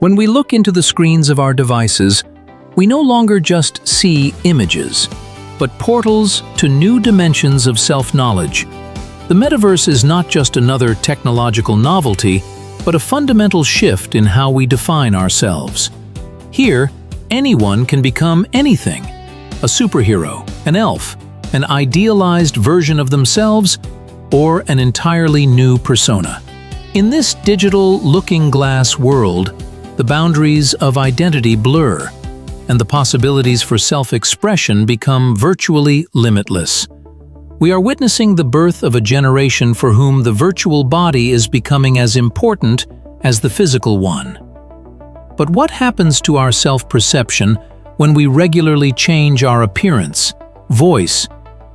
When we look into the screens of our devices, we no longer just see images, but portals to new dimensions of self-knowledge. The metaverse is not just another technological novelty, but a fundamental shift in how we define ourselves. Here, anyone can become anything: a superhero, an elf, an idealized version of themselves, or an entirely new persona. In this digital looking-glass world, the boundaries of identity blur, and the possibilities for self-expression become virtually limitless. We are witnessing the birth of a generation for whom the virtual body is becoming as important as the physical one. But what happens to our self-perception when we regularly change our appearance, voice,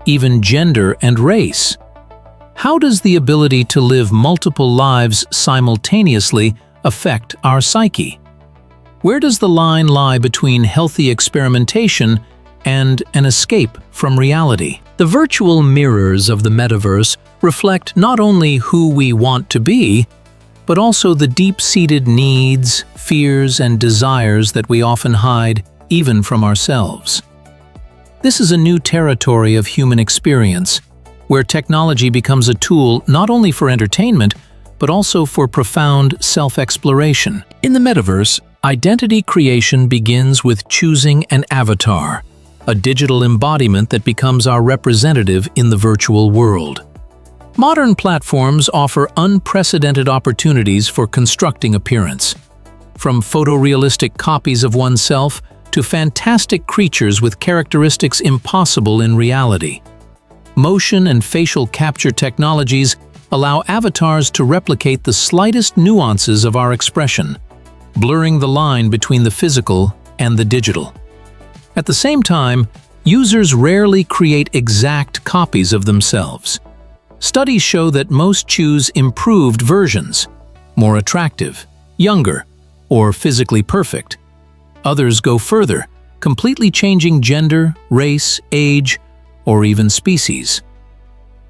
even gender and race? How does the ability to live multiple lives simultaneously affect our psyche? Where does the line lie between healthy experimentation and an escape from reality? The virtual mirrors of the metaverse reflect not only who we want to be, but also the deep-seated needs, fears, and desires that we often hide even from ourselves. This is a new territory of human experience, where technology becomes a tool not only for entertainment, but also for profound self-exploration. In the metaverse, identity creation begins with choosing an avatar, a digital embodiment that becomes our representative in the virtual world. Modern platforms offer unprecedented opportunities for constructing appearance, from photorealistic copies of oneself to fantastic creatures with characteristics impossible in reality. Motion and facial capture technologies allow avatars to replicate the slightest nuances of our expression, blurring the line between the physical and the digital. At the same time, users rarely create exact copies of themselves. Studies show that most choose improved versions, more attractive, younger, or physically perfect. Others go further, completely changing gender, race, age, or even species.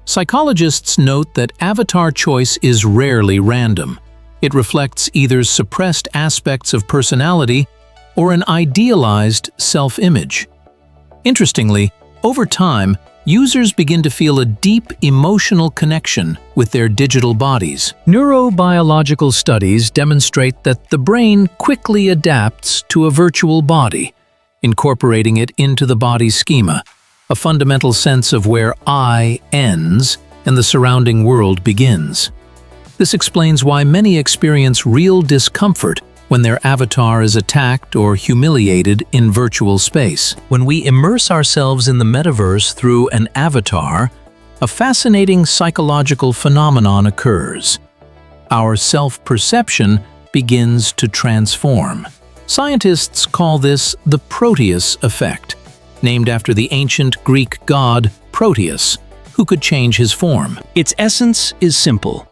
Psychologists note that avatar choice is rarely random. It reflects either suppressed aspects of personality or an idealized self-image. Interestingly, over time, users begin to feel a deep emotional connection with their digital bodies. Neurobiological studies demonstrate that the brain quickly adapts to a virtual body, incorporating it into the body's schema, a fundamental sense of where I ends and the surrounding world begins. This explains why many experience real discomfort when their avatar is attacked or humiliated in virtual space. When we immerse ourselves in the metaverse through an avatar, a fascinating psychological phenomenon occurs. Our self-perception begins to transform. Scientists call this the Proteus effect, named after the ancient Greek god Proteus, who could change his form. Its essence is simple.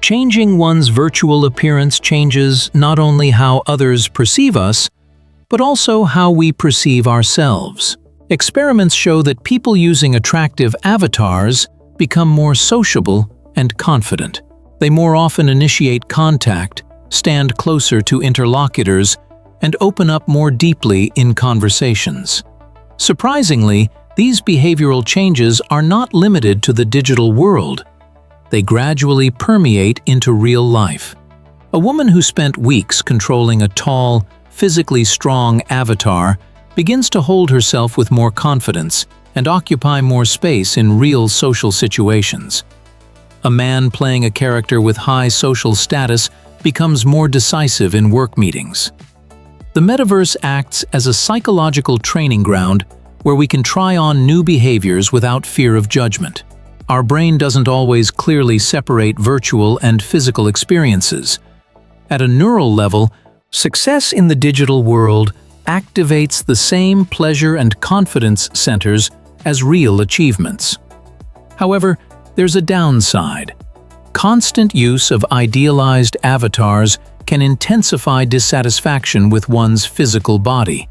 Changing one's virtual appearance changes not only how others perceive us, but also how we perceive ourselves. Experiments show that people using attractive avatars become more sociable and confident. They more often initiate contact, stand closer to interlocutors, and open up more deeply in conversations. Surprisingly, these behavioral changes are not limited to the digital world. They gradually permeate into real life. A woman who spent weeks controlling a tall, physically strong avatar begins to hold herself with more confidence and occupy more space in real social situations. A man playing a character with high social status becomes more decisive in work meetings. The metaverse acts as a psychological training ground where we can try on new behaviors without fear of judgment. Our brain doesn't always clearly separate virtual and physical experiences. At a neural level, success in the digital world activates the same pleasure and confidence centers as real achievements. However, there's a downside. Constant use of idealized avatars can intensify dissatisfaction with one's physical body.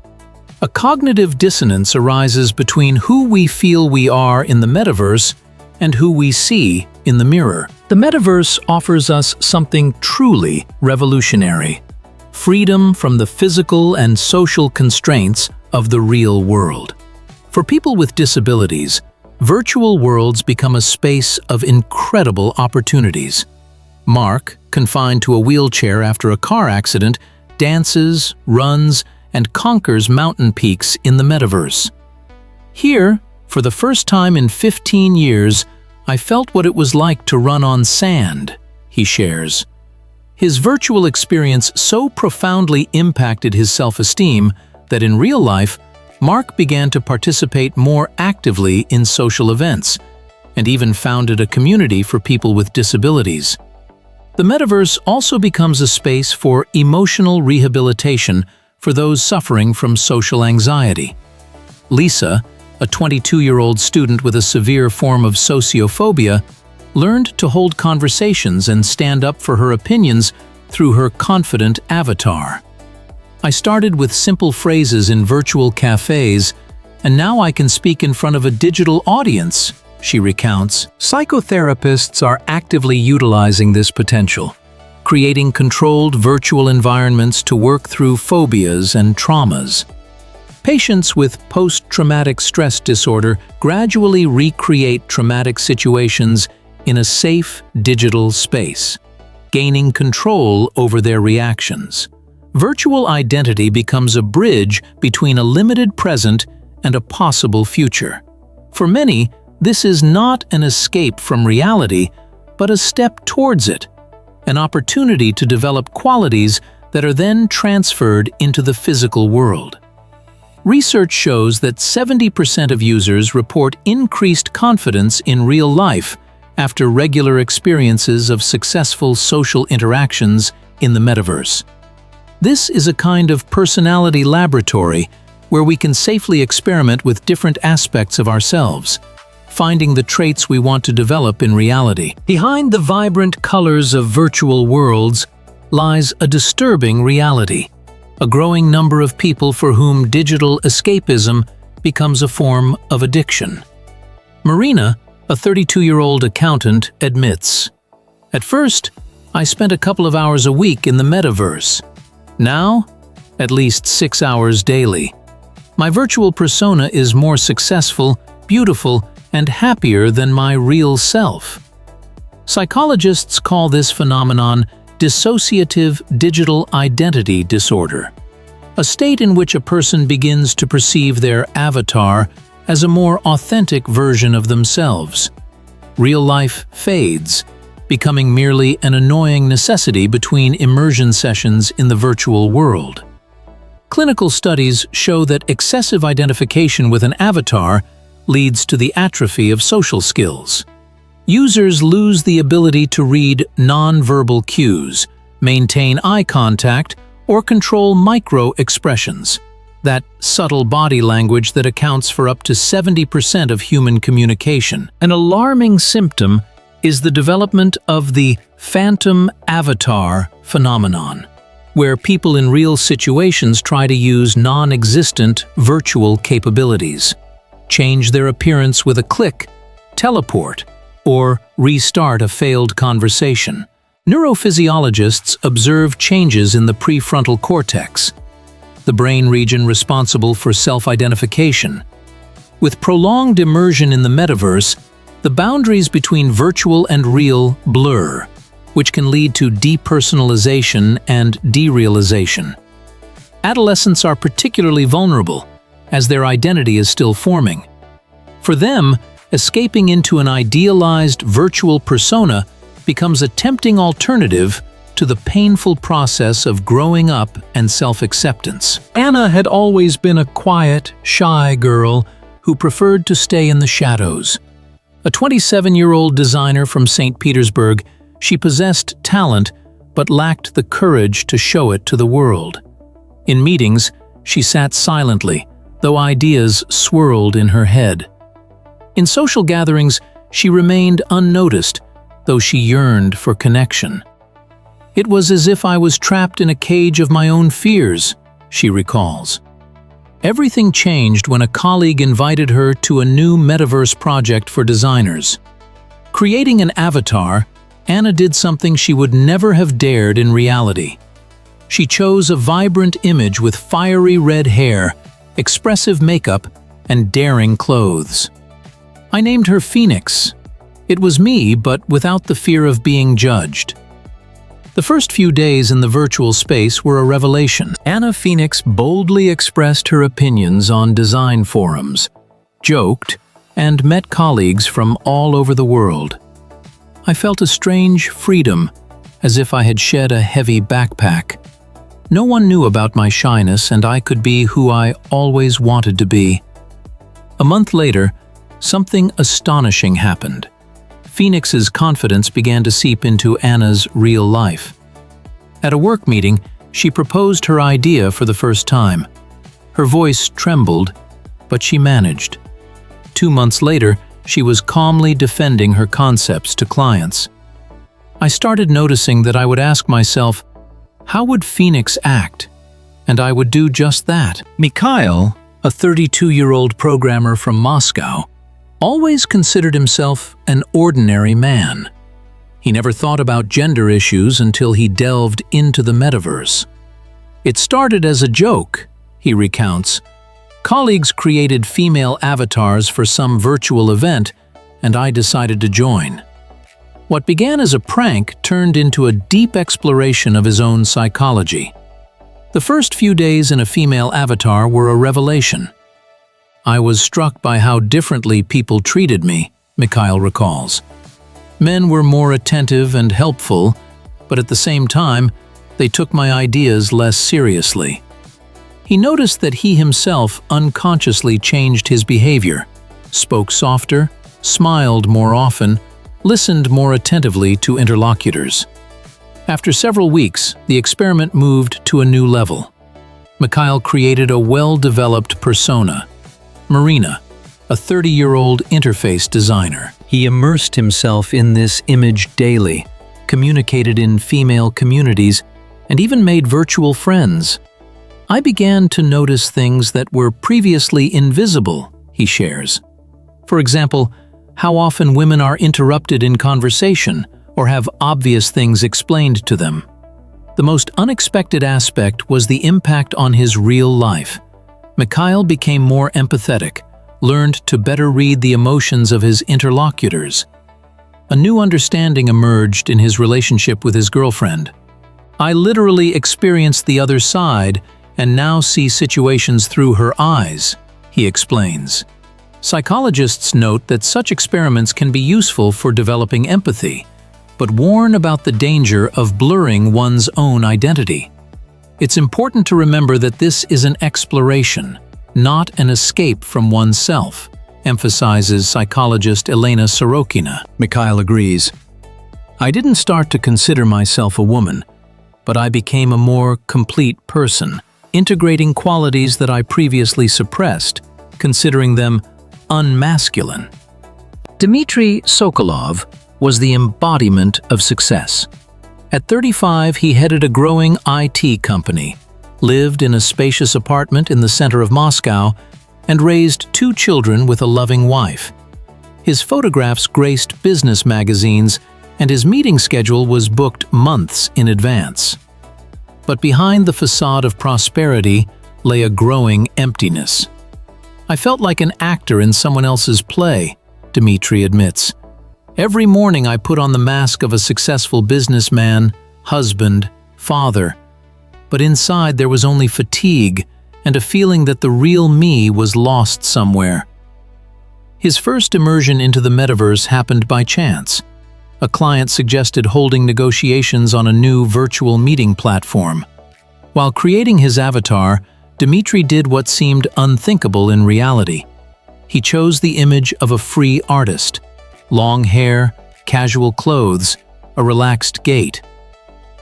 A cognitive dissonance arises between who we feel we are in the metaverse and who we see in the mirror. The metaverse offers us something truly revolutionary: freedom from the physical and social constraints of the real world. For people with disabilities, virtual worlds become a space of incredible opportunities. Mark, confined to a wheelchair after a car accident, dances, runs, and conquers mountain peaks in the Metaverse. Here, for the first time in 15 years, I felt what it was like to run on sand, he shares. His virtual experience so profoundly impacted his self-esteem that in real life, Mark began to participate more actively in social events, and even founded a community for people with disabilities. The Metaverse also becomes a space for emotional rehabilitation for those suffering from social anxiety. Lisa, a 22-year-old student with a severe form of sociophobia, learned to hold conversations and stand up for her opinions through her confident avatar. I started with simple phrases in virtual cafes, and now I can speak in front of a digital audience, she recounts. Psychotherapists are actively utilizing this potential, creating controlled virtual environments to work through phobias and traumas. Patients with post-traumatic stress disorder gradually recreate traumatic situations in a safe digital space, gaining control over their reactions. Virtual identity becomes a bridge between a limited present and a possible future. For many, this is not an escape from reality, but a step towards it, an opportunity to develop qualities that are then transferred into the physical world. Research shows that 70% of users report increased confidence in real life after regular experiences of successful social interactions in the Metaverse. This is a kind of personality laboratory where we can safely experiment with different aspects of ourselves, finding the traits we want to develop in reality. Behind the vibrant colors of virtual worlds lies a disturbing reality. A growing number of people for whom digital escapism becomes a form of addiction. Marina, a 32-year-old accountant, admits, "At first, I spent a couple of hours a week in the Metaverse. Now, at least 6 hours daily. My virtual persona is more successful, beautiful, and happier than my real self." Psychologists call this phenomenon dissociative digital identity disorder, a state in which a person begins to perceive their avatar as a more authentic version of themselves. Real life fades, becoming merely an annoying necessity between immersion sessions in the virtual world. Clinical studies show that excessive identification with an avatar leads to the atrophy of social skills. Users lose the ability to read non-verbal cues, maintain eye contact, or control micro-expressions, that subtle body language that accounts for up to 70% of human communication. An alarming symptom is the development of the phantom avatar phenomenon, where people in real situations try to use non-existent virtual capabilities, change their appearance with a click, teleport, or restart a failed conversation. Neurophysiologists observe changes in the prefrontal cortex, the brain region responsible for self-identification. With prolonged immersion in the Metaverse, the boundaries between virtual and real blur, which can lead to depersonalization and derealization. Adolescents are particularly vulnerable, as their identity is still forming. For them, escaping into an idealized virtual persona becomes a tempting alternative to the painful process of growing up and self-acceptance. Anna had always been a quiet, shy girl who preferred to stay in the shadows. A 27-year-old designer from St. Petersburg, she possessed talent but lacked the courage to show it to the world. In meetings, she sat silently, though ideas swirled in her head. In social gatherings, she remained unnoticed, though she yearned for connection. "It was as if I was trapped in a cage of my own fears," she recalls. Everything changed when a colleague invited her to a new Metaverse project for designers. Creating an avatar, Anna did something she would never have dared in reality. She chose a vibrant image with fiery red hair, expressive makeup, and daring clothes. I named her Phoenix. It was me, but without the fear of being judged. The first few days in the virtual space were a revelation. Anna Phoenix boldly expressed her opinions on design forums, joked, and met colleagues from all over the world. I felt a strange freedom, as if I had shed a heavy backpack. No one knew about my shyness, and I could be who I always wanted to be. A month later, something astonishing happened. Phoenix's confidence began to seep into Anna's real life. At a work meeting, she proposed her idea for the first time. Her voice trembled, but she managed. 2 months later, she was calmly defending her concepts to clients. I started noticing that I would ask myself, how would Phoenix act? And I would do just that. Mikhail, a 32-year-old programmer from Moscow, always considered himself an ordinary man. He never thought about gender issues until he delved into the metaverse. It started as a joke, he recounts. Colleagues created female avatars for some virtual event, and I decided to join. What began as a prank turned into a deep exploration of his own psychology. The first few days in a female avatar were a revelation. I was struck by how differently people treated me, Mikhail recalls. Men were more attentive and helpful, but at the same time, they took my ideas less seriously. He noticed that he himself unconsciously changed his behavior, spoke softer, smiled more often, listened more attentively to interlocutors. After several weeks, the experiment moved to a new level. Mikhail created a well-developed persona, Marina, a 30-year-old interface designer. He immersed himself in this image daily, communicated in female communities, and even made virtual friends. I began to notice things that were previously invisible, he shares. For example, how often women are interrupted in conversation or have obvious things explained to them. The most unexpected aspect was the impact on his real life. Mikhail became more empathetic, learned to better read the emotions of his interlocutors. A new understanding emerged in his relationship with his girlfriend. I literally experienced the other side and now see situations through her eyes, he explains. Psychologists note that such experiments can be useful for developing empathy, but warn about the danger of blurring one's own identity. It's important to remember that this is an exploration, not an escape from oneself, emphasizes psychologist Elena Sorokina. Mikhail agrees. I didn't start to consider myself a woman, but I became a more complete person, integrating qualities that I previously suppressed, considering them unmasculine. Dmitry Sokolov was the embodiment of success. At 35, he headed a growing IT company, lived in a spacious apartment in the center of Moscow, and raised 2 children with a loving wife. His photographs graced business magazines, and his meeting schedule was booked months in advance. But behind the facade of prosperity lay a growing emptiness. I felt like an actor in someone else's play, Dmitry admits. Every morning I put on the mask of a successful businessman, husband, father. But inside there was only fatigue and a feeling that the real me was lost somewhere. His first immersion into the metaverse happened by chance. A client suggested holding negotiations on a new virtual meeting platform. While creating his avatar, Dmitry did what seemed unthinkable in reality. He chose the image of a free artist. Long hair, casual clothes, a relaxed gait.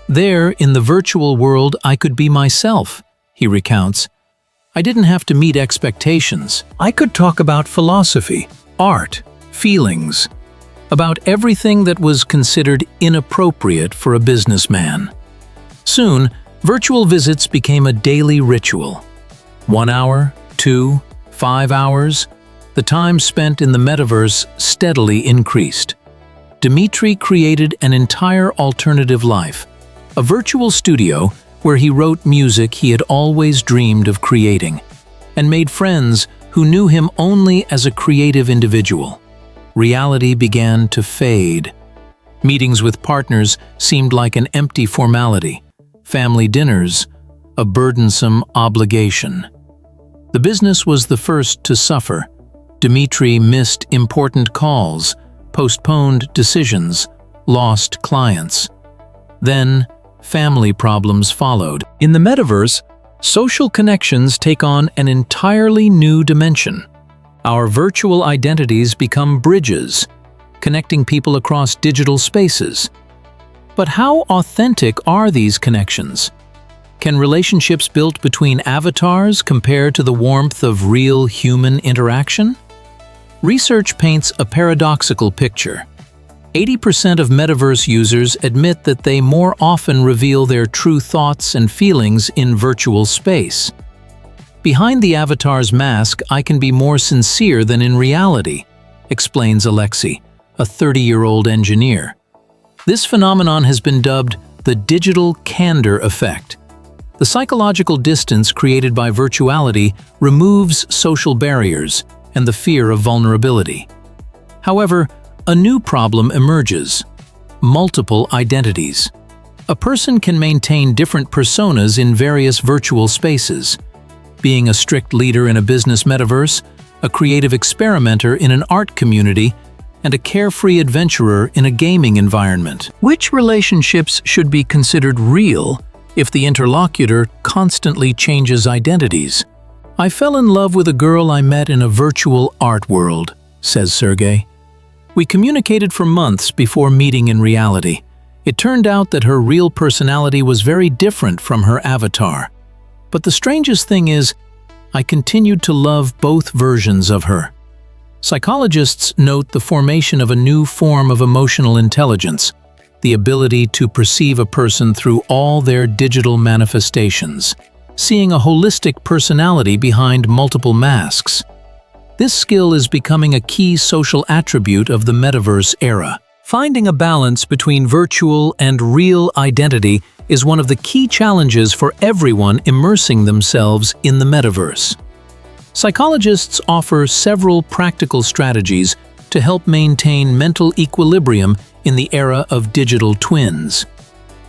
There, in the virtual world, I could be myself, he recounts. I didn't have to meet expectations. I could talk about philosophy, art, feelings, about everything that was considered inappropriate for a businessman. Soon, virtual visits became a daily ritual. 1 hour, 2, 5 hours, the time spent in the metaverse steadily increased. Dmitry created an entire alternative life, a virtual studio where he wrote music he had always dreamed of creating, and made friends who knew him only as a creative individual. Reality began to fade. Meetings with partners seemed like an empty formality. Family dinners, a burdensome obligation. The business was the first to suffer. Dmitry missed important calls, postponed decisions, lost clients. Then, family problems followed. In the metaverse, social connections take on an entirely new dimension. Our virtual identities become bridges, connecting people across digital spaces. But how authentic are these connections? Can relationships built between avatars compare to the warmth of real human interaction? Research paints a paradoxical picture. 80% of metaverse users admit that they more often reveal their true thoughts and feelings in virtual space. Behind the avatar's mask, I can be more sincere than in reality, explains Alexei, a 30-year-old engineer. This phenomenon has been dubbed the digital candor effect. The psychological distance created by virtuality removes social barriers and the fear of vulnerability. However, a new problem emerges: multiple identities. A person can maintain different personas in various virtual spaces. Being a strict leader in a business metaverse, a creative experimenter in an art community, and a carefree adventurer in a gaming environment. Which relationships should be considered real if the interlocutor constantly changes identities? I fell in love with a girl I met in a virtual art world, says Sergey. We communicated for months before meeting in reality. It turned out that her real personality was very different from her avatar. But the strangest thing is, I continued to love both versions of her. Psychologists note the formation of a new form of emotional intelligence, the ability to perceive a person through all their digital manifestations, seeing a holistic personality behind multiple masks. This skill is becoming a key social attribute of the metaverse era. Finding a balance between virtual and real identity is one of the key challenges for everyone immersing themselves in the metaverse. Psychologists offer several practical strategies to help maintain mental equilibrium in the era of digital twins.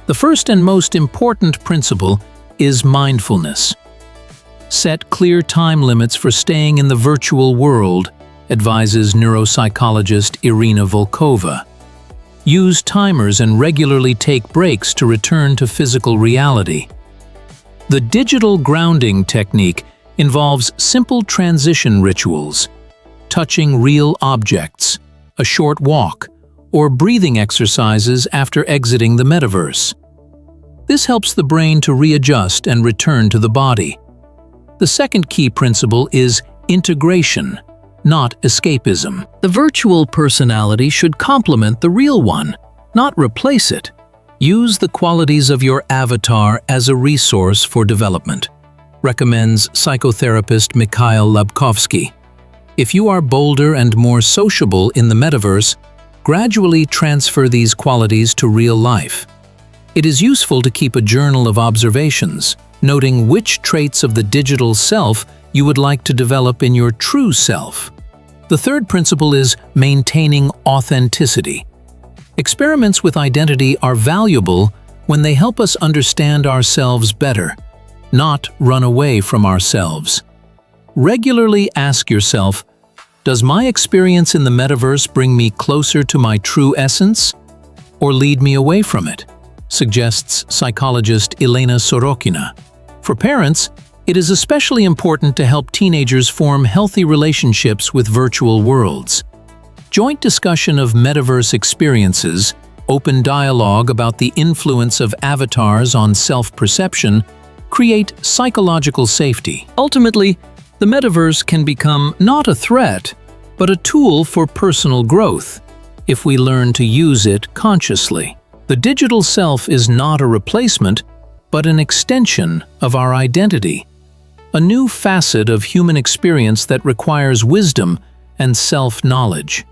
The first and most important principle is mindfulness. Set clear time limits for staying in the virtual world, advises neuropsychologist Irina Volkova. Use timers and regularly take breaks to return to physical reality. The digital grounding technique involves simple transition rituals, touching real objects, a short walk, or breathing exercises after exiting the metaverse. This helps the brain to readjust and return to the body. The second key principle is integration, not escapism. The virtual personality should complement the real one, not replace it. Use the qualities of your avatar as a resource for development, recommends psychotherapist Mikhail Labkovsky. If you are bolder and more sociable in the metaverse, gradually transfer these qualities to real life. It is useful to keep a journal of observations, noting which traits of the digital self you would like to develop in your true self. The third principle is maintaining authenticity. Experiments with identity are valuable when they help us understand ourselves better, not run away from ourselves. Regularly ask yourself, does my experience in the metaverse bring me closer to my true essence, or lead me away from it? Suggests psychologist Elena Sorokina. For parents, it is especially important to help teenagers form healthy relationships with virtual worlds. Joint discussion of metaverse experiences, open dialogue about the influence of avatars on self-perception, create psychological safety. Ultimately, the metaverse can become not a threat, but a tool for personal growth, if we learn to use it consciously. The digital self is not a replacement, but an extension of our identity, a new facet of human experience that requires wisdom and self-knowledge.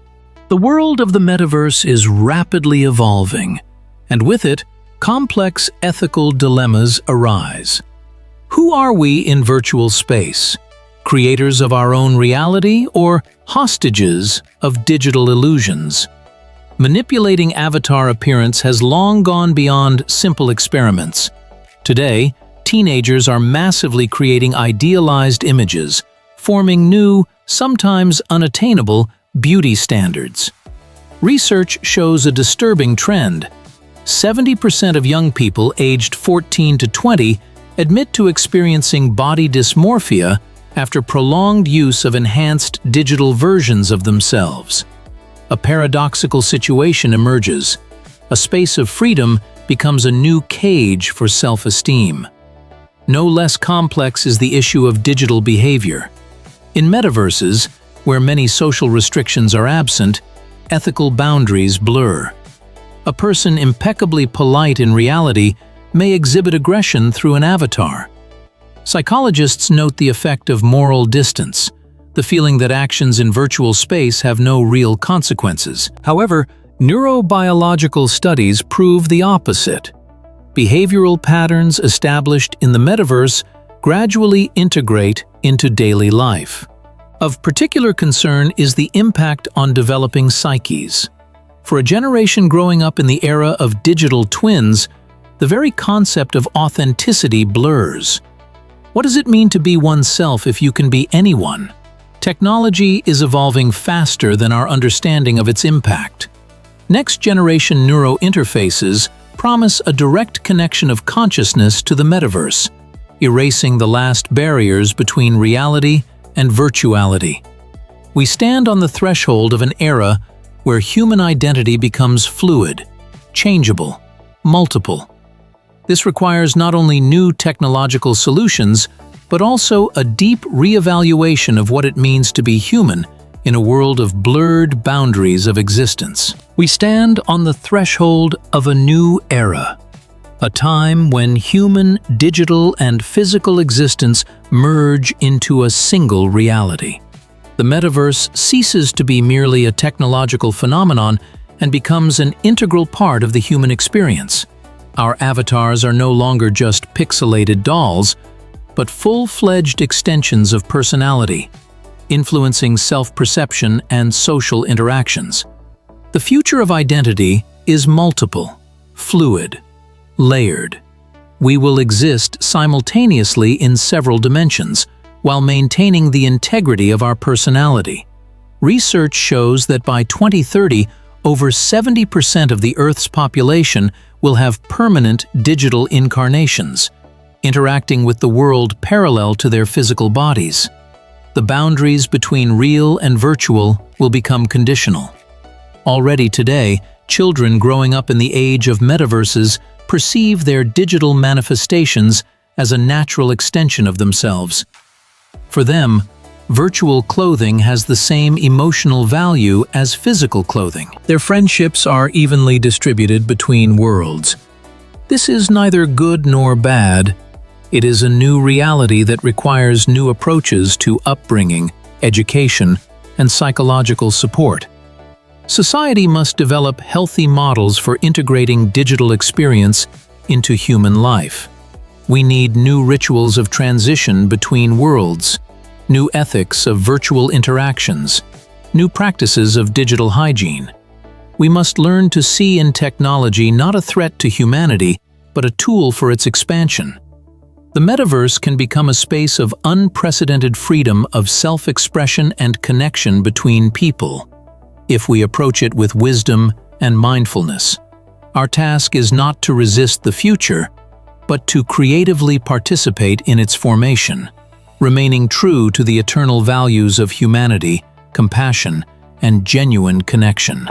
The world of the metaverse is rapidly evolving, and with it complex ethical dilemmas arise. Who are we in virtual space? Creators of our own reality or hostages of digital illusions? Manipulating avatar appearance has long gone beyond simple experiments. Today, teenagers are massively creating idealized images, forming new, sometimes unattainable, beauty standards. Research shows a disturbing trend. 70% of young people aged 14 to 20 admit to experiencing body dysmorphia after prolonged use of enhanced digital versions of themselves. A paradoxical situation emerges. A space of freedom becomes a new cage for self-esteem. No less complex is the issue of digital behavior. In metaverses, where many social restrictions are absent, ethical boundaries blur. A person impeccably polite in reality may exhibit aggression through an avatar. Psychologists note the effect of moral distance, the feeling that actions in virtual space have no real consequences. However, neurobiological studies prove the opposite. Behavioral patterns established in the metaverse gradually integrate into daily life. Of particular concern is the impact on developing psyches. For a generation growing up in the era of digital twins, the very concept of authenticity blurs. What does it mean to be oneself if you can be anyone? Technology is evolving faster than our understanding of its impact. Next-generation neurointerfaces promise a direct connection of consciousness to the metaverse, erasing the last barriers between reality and virtuality. We stand on the threshold of an era where human identity becomes fluid, changeable, multiple. This requires not only new technological solutions, but also a deep reevaluation of what it means to be human in a world of blurred boundaries of existence. We stand on the threshold of a new era, a time when human, digital, and physical existence merge into a single reality. The metaverse ceases to be merely a technological phenomenon and becomes an integral part of the human experience. Our avatars are no longer just pixelated dolls, but full-fledged extensions of personality, influencing self-perception and social interactions. The future of identity is multiple, fluid, layered. We will exist simultaneously in several dimensions, while maintaining the integrity of our personality. Research shows that by 2030, over 70% of the Earth's population will have permanent digital incarnations, interacting with the world parallel to their physical bodies. The boundaries between real and virtual will become conditional. Already today, children growing up in the age of metaverses perceive their digital manifestations as a natural extension of themselves. For them, virtual clothing has the same emotional value as physical clothing. Their friendships are evenly distributed between worlds. This is neither good nor bad. It is a new reality that requires new approaches to upbringing, education, and psychological support. Society must develop healthy models for integrating digital experience into human life. We need new rituals of transition between worlds, new ethics of virtual interactions, new practices of digital hygiene. We must learn to see in technology not a threat to humanity, but a tool for its expansion. The metaverse can become a space of unprecedented freedom of self-expression and connection between people, if we approach it with wisdom and mindfulness. Our task is not to resist the future, but to creatively participate in its formation, remaining true to the eternal values of humanity, compassion, and genuine connection.